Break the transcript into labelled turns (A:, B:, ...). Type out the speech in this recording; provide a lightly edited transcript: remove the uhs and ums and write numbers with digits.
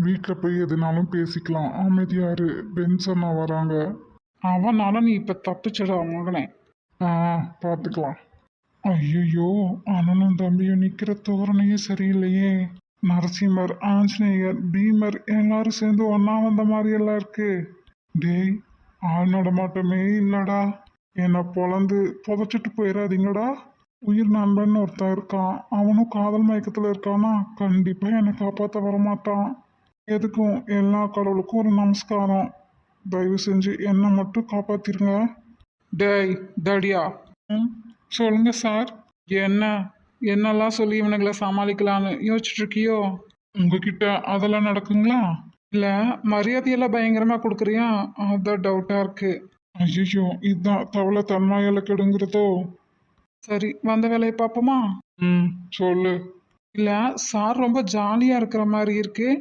A: வீட்டில் போய் எதுனாலும் பேசிக்கலாம். அமைதியாரு. பென்ஸ் அண்ணா வராங்க.
B: அவனால நீ இப்ப தப்பிச்சிட மகனே.
A: ஆ, பார்த்துக்கலாம். ஐயோ, அண்ணனும் தம்பியும் நிற்கிற தோரணையே சரியில்லையே. நரசிம்மர், ஆஞ்சநேயர், பீமர் எல்லாரும் சேர்ந்து ஒன்றா வந்த மாதிரி எல்லாம் இருக்கு. டேய், ஆள் நடமாட்டமே இல்லடா. என்னை பொழந்து புதைச்சிட்டு போயிடாதீங்கடா. உயிர் நண்பன் ஒருத்தன் இருக்கான். அவனும் காதல் மயக்கத்தில் இருக்கானா கண்டிப்பாக என்னை காப்பாற்ற வரமாட்டான். எதுக்கும் எல்லா கடவுளுக்கும் ஒரு நமஸ்காரம். தயவு செஞ்சு என்னை மட்டும் காப்பாத்திருங்க.
B: டேய் தடியா.
A: ம், சொல்லுங்க சார்.
B: என்ன என்னெல்லாம் சொல்லி இவனுங்களை சமாளிக்கலான்னு யோசிச்சுட்டு இருக்கியோ?
A: உங்ககிட்ட அதெல்லாம் நடக்குங்களா?
B: இல்ல மரியாதையெல்லாம் பயங்கரமா கொடுக்குறியா? அதான் டவுட்டா இருக்கு.
A: ஐயோ, இதுதான் தவளை தன்மாயால கெடுங்கிறதோ?
B: சரி, வந்த வேலையை பார்ப்போமா?
A: ம், சொல்லு.
B: இல்ல, சார் ரொம்ப ஜாலியா இருக்கிற மாதிரி இருக்கு.